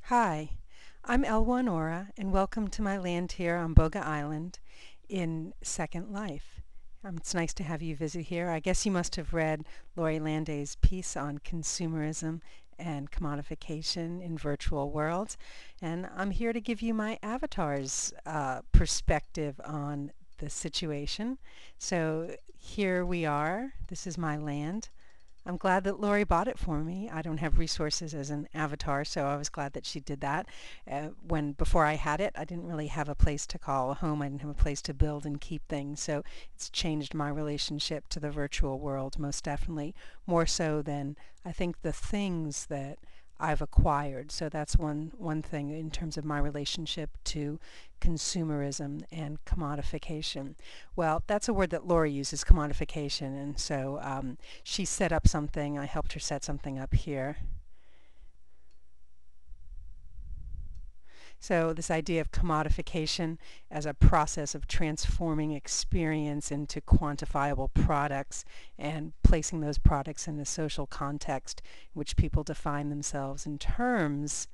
Hi, I'm L1Aura and welcome to my land here on Boga Island in Second Life. It's nice to have you visit here. I guess you must have read Lori Landay's piece on consumerism and commodification in virtual worlds, and I'm here to give you my avatar's perspective on the situation. So here we are. This is my land. I'm glad that Lori bought it for me. I don't have resources as an avatar, so I was glad that she did that. When before I had it, I didn't really have a place to call home. I didn't have a place to build and keep things, so it's changed my relationship to the virtual world most definitely, more so than I think the things that I've acquired. So that's one thing in terms of my relationship to consumerism and commodification. Well, that's a word that Lori uses, commodification, and so she set up something. I helped her set something up here. So this idea of commodification as a process of transforming experience into quantifiable products and placing those products in a social context in which people define themselves in terms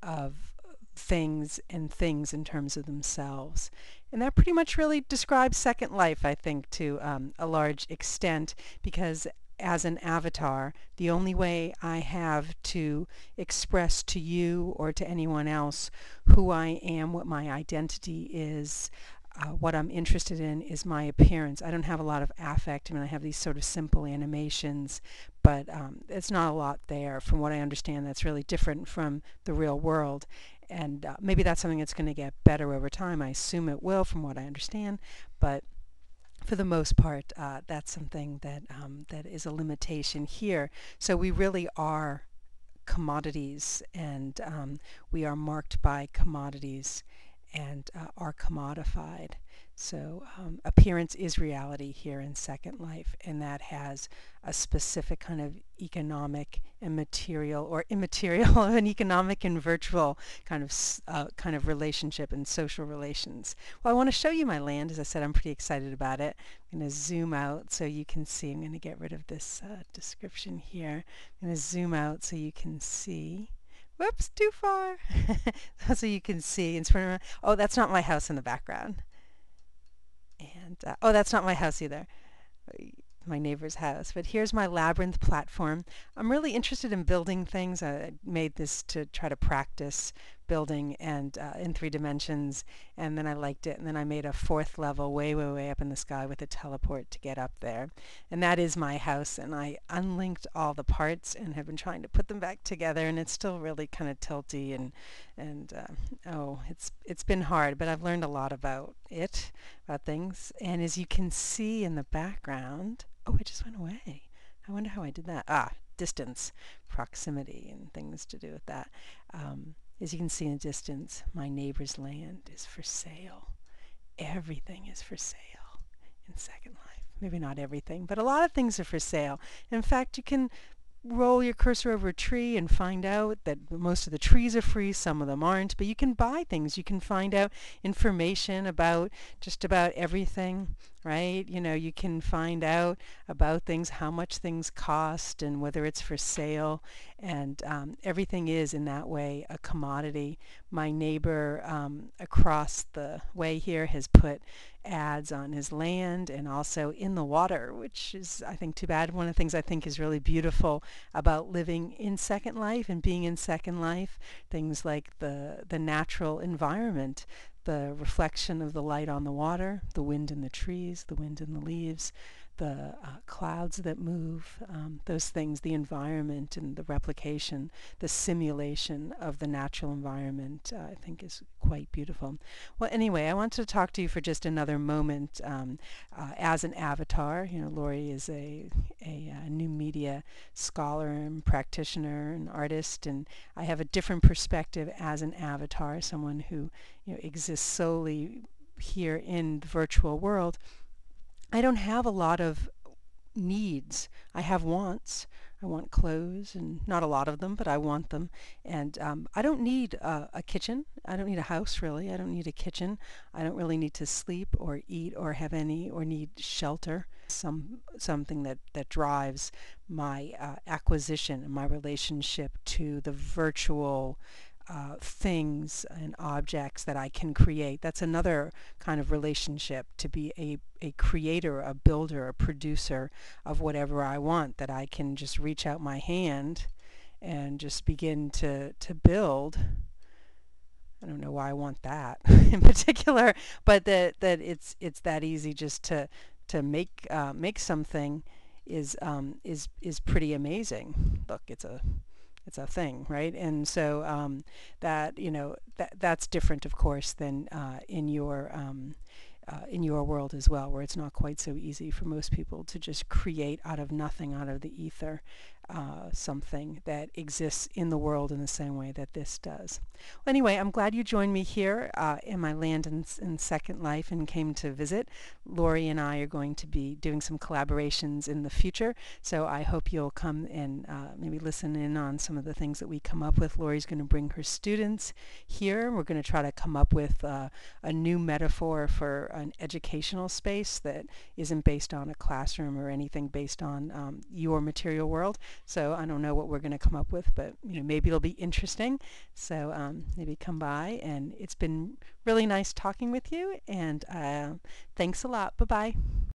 of things and things in terms of themselves. And that pretty much really describes Second Life, I think, to a large extent, because as an avatar, the only way I have to express to you or to anyone else who I am, what my identity is, what I'm interested in is my appearance. I don't have a lot of affect. I mean, I have these sort of simple animations, but it's not a lot there. From what I understand, that's really different from the real world. And maybe that's something that's going to get better over time. I assume it will, from what I understand. But for the most part, that's something that is a limitation here. So we really are commodities, and we are marked by commodities and are commodified. So appearance is reality here in Second Life, and that has a specific kind of economic and material or immaterial and economic and virtual kind of relationship and social relations. Well, I want to show you my land. As I said, I'm pretty excited about it. I'm going to zoom out so you can see. I'm going to get rid of this description here. I'm going to zoom out so you can see. Whoops, too far. So you can see. Oh, that's not my house in the background. And oh, that's not my house either. My neighbor's house. But here's my labyrinth platform. I'm really interested in building things. I made this to try to practice building and in 3 dimensions, and then I liked it, and then I made a fourth level way up in the sky with a teleport to get up there. And that is my house, and I unlinked all the parts and have been trying to put them back together, and it's still really kind of tilty, and oh, it's been hard, but I've learned a lot about it, about things. And as you can see in the background, oh, it just went away. I wonder how I did that. Distance, proximity, and things to do with that. As you can see in the distance, my neighbor's land is for sale. Everything is for sale in Second Life. Maybe not everything, but a lot of things are for sale. In fact, you can roll your cursor over a tree and find out that most of the trees are free, some of them aren't, but you can buy things. You can find out information about just about everything, right? You know, you can find out about things, how much things cost and whether it's for sale, and everything is in that way a commodity. My neighbor across the way here has put ads on his land and also in the water, which is, I think, too bad. One of the things I think is really beautiful about living in Second Life and being in Second Life, things like the natural environment, the reflection of the light on the water, the wind in the trees, the wind in the leaves, the clouds that move, those things, the environment and the replication, the simulation of the natural environment, I think is quite beautiful. Well, anyway, I wanted to talk to you for just another moment as an avatar. You know, Lori is a new media scholar and practitioner and artist, and I have a different perspective as an avatar, someone who, you know, exists solely here in the virtual world. I don't have a lot of needs. I have wants. I want clothes, and not a lot of them, but I want them. And I don't need a kitchen. I don't need a house, really. I don't need a kitchen. I don't really need to sleep or eat or have any or need shelter. Something that drives my acquisition and my relationship to the virtual things and objects that I can create. That's another kind of relationship, to be a creator, a builder, a producer of whatever I want, that I can just reach out my hand and just begin to build. I don't know why I want that in particular, but that it's that easy just to make something is pretty amazing. Look, it's a thing, right? And so that that's different, of course, than in your world as well, where it's not quite so easy for most people to just create out of nothing, out of the ether, something that exists in the world in the same way that this does. Well, anyway, I'm glad you joined me here in my Land in Second Life and came to visit. Lori and I are going to be doing some collaborations in the future, so I hope you'll come and maybe listen in on some of the things that we come up with. Lori's going to bring her students here. We're going to try to come up with a new metaphor for an educational space that isn't based on a classroom or anything based on your material world. So I don't know what we're going to come up with, but maybe it'll be interesting. So maybe come by, and it's been really nice talking with you, and thanks a lot. Bye-bye.